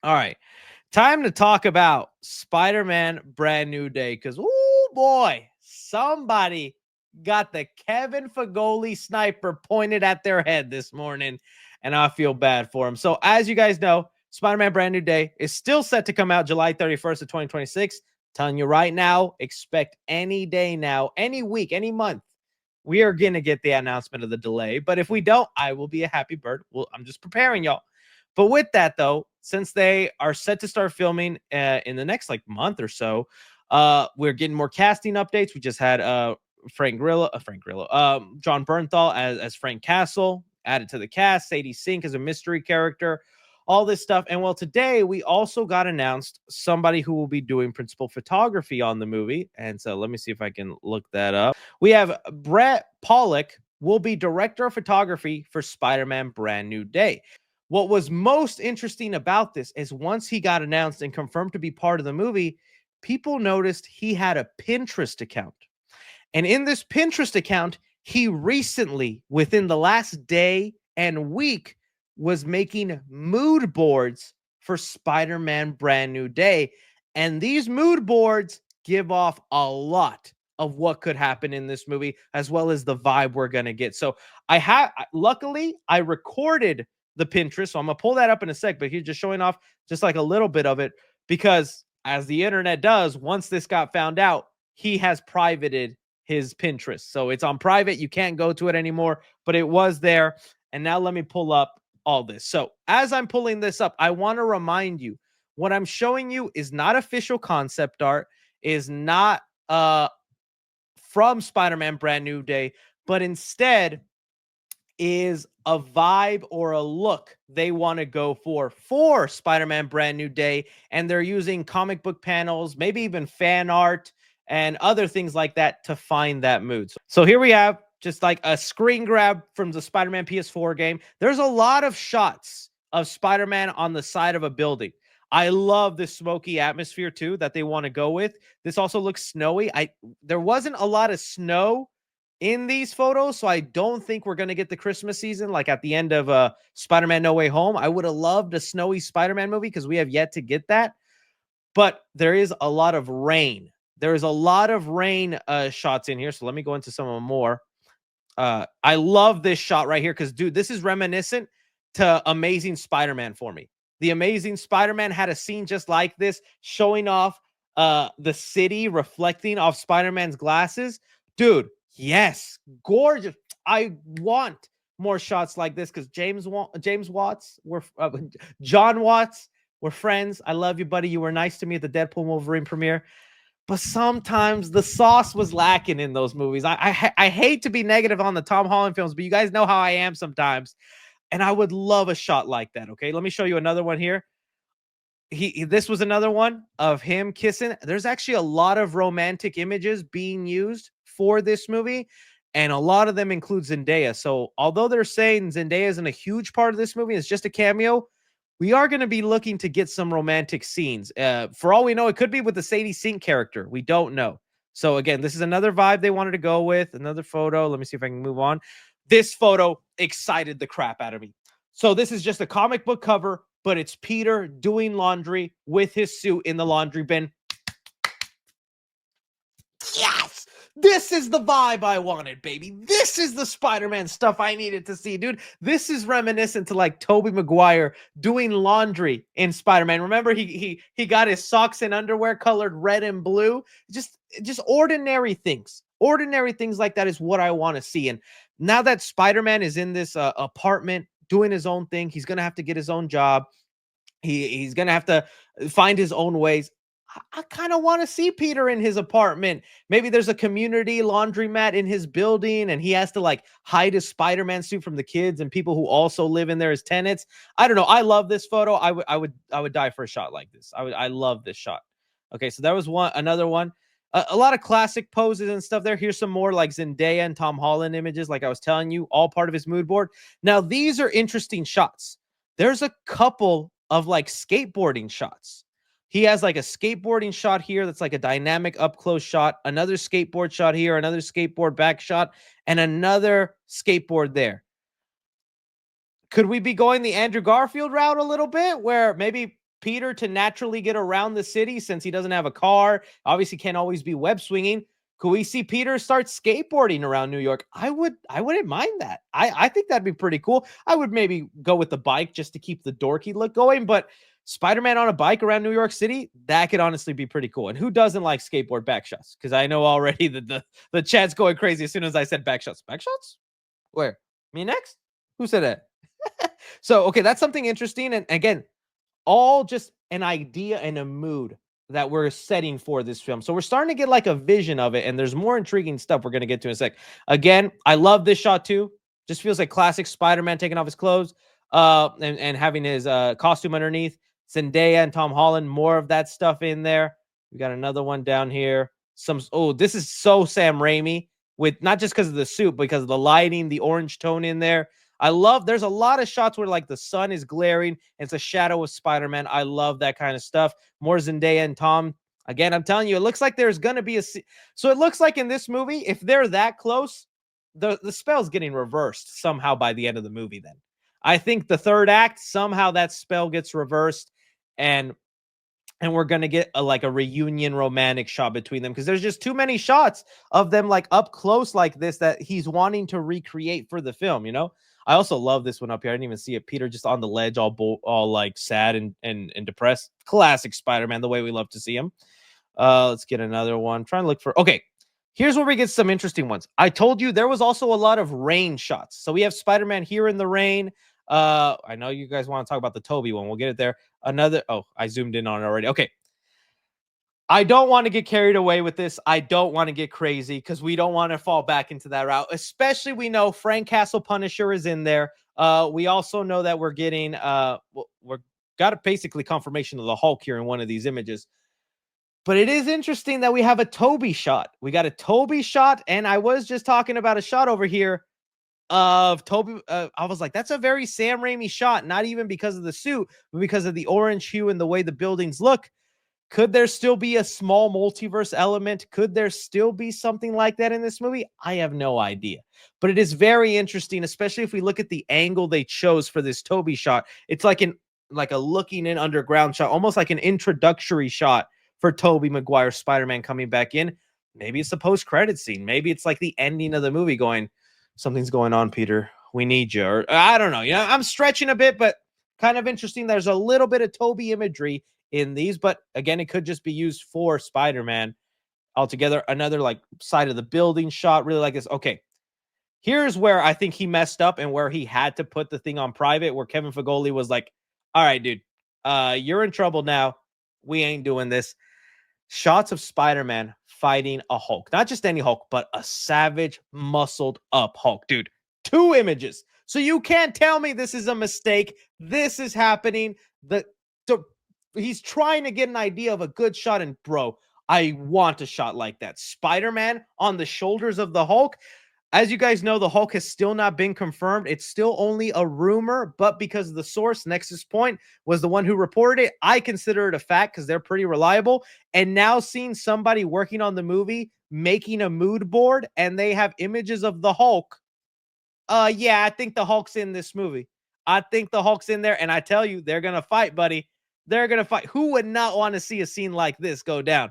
All right. Time to talk about Spider-Man Brand New Day because, oh boy, somebody got the Kevin Fagoli sniper pointed at their head this morning, and I feel bad for him. So, as you guys know, Spider-Man Brand New Day is still set to come out July 31st of 2026. Telling you right now, expect any day now, any week, any month. We are going to get the announcement of the delay. But if we don't, I will be a happy bird. Well, I'm just preparing y'all. But with that, though, since they are set to start filming in the next like month or so, we're getting more casting updates. We just had John Bernthal as Frank Castle added to the cast. Sadie Sink as a mystery character. All this stuff. And well, today we also got announced somebody who will be doing principal photography on the movie. And so let me see if I can look that up. We have Brett Pollock will be director of photography for Spider-Man Brand New Day. What was most interesting about this is once he got announced and confirmed to be part of the movie, people noticed he had a Pinterest account. And in this Pinterest account, he recently, within the last day and week, was making mood boards for Spider-Man Brand New Day. And these mood boards give off a lot of what could happen in this movie, as well as the vibe we're going to get. So luckily, I recorded the Pinterest. So I'm going to pull that up in a sec, but he's just showing off just like a little bit of it because as the internet does, once this got found out, he has privated his Pinterest. So it's on private. You can't go to it anymore, but it was there. And now let me pull up all this. So as I'm pulling this up, I want to remind you what I'm showing you is not official concept art, is not from Spider-Man Brand New Day, but instead is a vibe or a look they want to go for Spider-Man Brand New Day. And they're using comic book panels, maybe even fan art and other things like that to find that mood. So here we have just like a screen grab from the Spider-Man PS4 game. There's a lot of shots of Spider-Man on the side of a building. I love the smoky atmosphere too that they want to go with. This also looks snowy. There wasn't a lot of snow in these photos, so I don't think we're going to get the Christmas season like at the end of Spider-Man No Way Home. I would have loved a snowy Spider-Man movie because we have yet to get that. But there is a lot of rain. There is a lot of rain shots in here. So let me go into some of them more. I love this shot right here because, dude, this is reminiscent to Amazing Spider-Man for me. The Amazing Spider-Man had a scene just like this, showing off the city reflecting off Spider-Man's glasses. Dude, yes, gorgeous. I want more shots like this because John Watts, we're friends. I love you, buddy. You were nice to me at the Deadpool Wolverine premiere. But sometimes the sauce was lacking in those movies. I hate to be negative on the Tom Holland films, but you guys know how I am sometimes. And I would love a shot like that. Okay, let me show you another one here. This was another one of him kissing. There's actually a lot of romantic images being used for this movie, and a lot of them include Zendaya. So although they're saying Zendaya isn't a huge part of this movie, it's just a cameo, we are going to be looking to get some romantic scenes. For all we know, it could be with the Sadie Sink character. We don't know. So again, this is another vibe they wanted to go with. Another photo. Let me see if I can move on. This photo excited the crap out of me. So this is just a comic book cover, but it's Peter doing laundry with his suit in the laundry bin. Yes! This is the vibe I wanted, baby. This is the Spider-Man stuff I needed to see, dude. This is reminiscent to like Tobey Maguire doing laundry in Spider-Man. Remember, he got his socks and underwear colored red and blue. Just ordinary things. Ordinary things like that is what I want to see. And now that Spider-Man is in this apartment doing his own thing, he's gonna have to get his own job. He's gonna have to find his own ways. I kind of want to see Peter in his apartment. Maybe there's a community laundromat in his building and he has to like hide his Spider-Man suit from the kids and people who also live in there as tenants. I don't know. I love this photo. I would die for a shot like this. I love this shot. Okay, so that was another one. A lot of classic poses and stuff there. Here's some more like Zendaya and Tom Holland images, like I was telling you, all part of his mood board. Now, these are interesting shots. There's a couple of like skateboarding shots. He has like a skateboarding shot here that's like a dynamic up close shot, another skateboard shot here, another skateboard back shot, and another skateboard there. Could we be going the Andrew Garfield route a little bit where maybe Peter to naturally get around the city since he doesn't have a car? Obviously, can't always be web swinging. Could we see Peter start skateboarding around New York? I wouldn't mind that. I think that'd be pretty cool. I would maybe go with the bike just to keep the dorky look going, but Spider-Man on a bike around New York City, that could honestly be pretty cool. And who doesn't like skateboard back shots? Because I know already that the chat's going crazy as soon as I said back shots. Back shots? Where? Me next? Who said that? So, okay, that's something interesting. And again, all just an idea and a mood that we're setting for this film. So we're starting to get like a vision of it, and there's more intriguing stuff we're going to get to in a sec. Again, I love this shot too. Just feels like classic Spider-Man taking off his clothes and having his costume underneath. Zendaya and Tom Holland, more of that stuff in there. We got another one down here. This is so Sam Raimi, with not just because of the suit, because of the lighting, the orange tone in there. There's a lot of shots where like the sun is glaring and it's a shadow of Spider-Man. I love that kind of stuff. More Zendaya and Tom. Again, I'm telling you, it looks like there's going to be so it looks like in this movie, if they're that close, the spell's getting reversed somehow by the end of the movie. Then I think the third act, somehow that spell gets reversed, and we're gonna get a reunion romantic shot between them, because there's just too many shots of them like up close like this that he's wanting to recreate for the film. I also love this one up here. I didn't even see it. Peter just on the ledge, all like sad and depressed. Classic Spider-Man, the way we love to see him. Let's get another one. I'm trying to look for. Okay, here's where we get some interesting ones. I told you there was also a lot of rain shots. So we have Spider-Man here in the rain. I know you guys want to talk about the Toby one. We'll get it there. I zoomed in on it already. Okay. I don't want to get carried away with this. I don't want to get crazy because we don't want to fall back into that route. Especially we know Frank Castle Punisher is in there. We also know that we're getting we're got basically confirmation of the Hulk here in one of these images. But it is interesting that we have a Toby shot. We got a Toby shot, and I was just talking about a shot over here of Toby. I was like, that's a very Sam Raimi shot, not even because of the suit, but because of the orange hue and the way the buildings look. Could there still be a small multiverse element? Could there still be something like that in this movie? I have no idea. But it is very interesting, especially if we look at the angle they chose for this Toby shot. It's like a looking in underground shot, almost like an introductory shot for Tobey Maguire Spider-Man coming back in. Maybe it's a post-credit scene. Maybe it's like the ending of the movie going, something's going on, Peter. We need you. Or I don't know. I'm stretching a bit, but kind of interesting. There's a little bit of Toby imagery in these, but again, it could just be used for Spider-Man altogether. Another like side of the building shot, really like this. Okay, here's where I think he messed up and where he had to put the thing on private, where Kevin Feige was like, all right, dude, you're in trouble now. We ain't doing this. Shots of Spider-Man fighting a Hulk, not just any Hulk, but a savage, muscled up Hulk, dude. 2 images. So you can't tell me this is a mistake. This is happening. He's trying to get an idea of a good shot, and bro, I want a shot like that. Spider-Man on the shoulders of the Hulk. As you guys know, the Hulk has still not been confirmed. It's still only a rumor, but because the source, Nexus Point, was the one who reported it, I consider it a fact because they're pretty reliable. And now seeing somebody working on the movie, making a mood board, and they have images of the Hulk. Yeah, I think the Hulk's in this movie. I think the Hulk's in there, and I tell you, they're going to fight, buddy. They're going to fight. Who would not want to see a scene like this go down?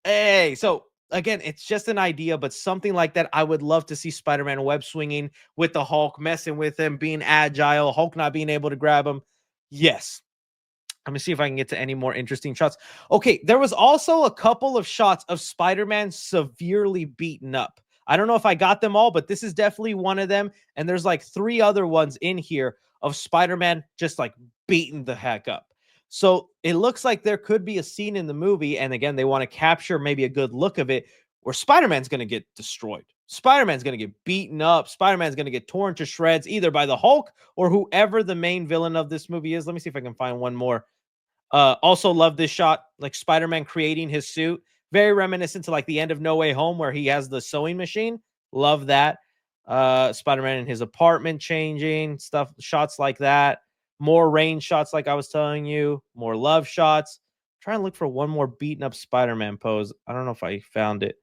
Hey, so again, it's just an idea, but something like that, I would love to see Spider-Man web swinging with the Hulk, messing with him, being agile, Hulk not being able to grab him. Yes. Let me see if I can get to any more interesting shots. Okay, there was also a couple of shots of Spider-Man severely beaten up. I don't know if I got them all, but this is definitely one of them. And there's like 3 other ones in here of Spider-Man just like beaten the heck up. So it looks like there could be a scene in the movie, and again, they want to capture maybe a good look of it, where Spider-Man's going to get destroyed. Spider-Man's going to get beaten up. Spider-Man's going to get torn to shreds, either by the Hulk or whoever the main villain of this movie is. Let me see if I can find one more. Also love this shot, like Spider-Man creating his suit. Very reminiscent to like the end of No Way Home, where he has the sewing machine. Love that. Spider-Man in his apartment changing, stuff, shots like that. More rain shots, like I was telling you. More love shots. Trying to look for one more beaten up Spider-Man pose. I don't know if I found it.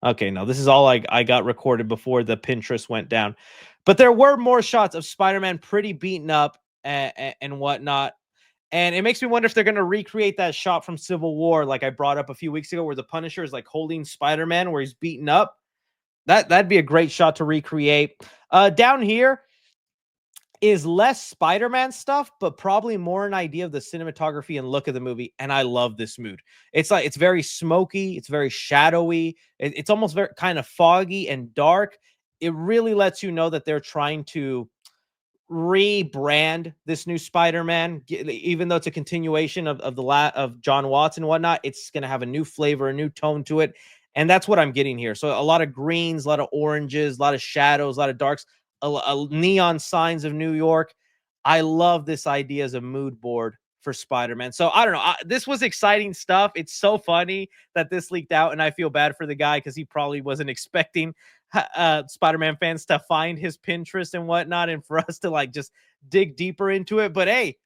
Okay, no, this is all I got recorded before the Pinterest went down. But there were more shots of Spider-Man pretty beaten up and whatnot. And it makes me wonder if they're going to recreate that shot from Civil War, like I brought up a few weeks ago, where the Punisher is like holding Spider-Man, where he's beaten up. That'd be a great shot to recreate. Down here is less Spider-Man stuff, but probably more an idea of the cinematography and look of the movie. And I love this mood. It's like it's very smoky, it's very shadowy, it's almost very kind of foggy and dark. It really lets you know that they're trying to rebrand this new Spider-Man, even though it's a continuation of of John Watts and whatnot. It's going to have a new flavor, a new tone to it, and that's what I'm getting here. So a lot of greens, a lot of oranges, a lot of shadows, a lot of darks, neon signs of New York. I love this idea as a mood board for Spider-Man. So I don't know. This was exciting stuff. It's so funny that this leaked out, and I feel bad for the guy because he probably wasn't expecting Spider-Man fans to find his Pinterest and whatnot, and for us to like just dig deeper into it. But hey,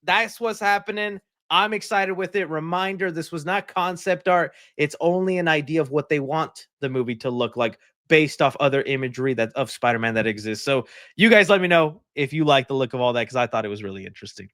that's what's happening. I'm excited with it. Reminder, this was not concept art. It's only an idea of what they want the movie to look like based off other imagery that of Spider-Man that exists. So you guys let me know if you like the look of all that, because I thought it was really interesting.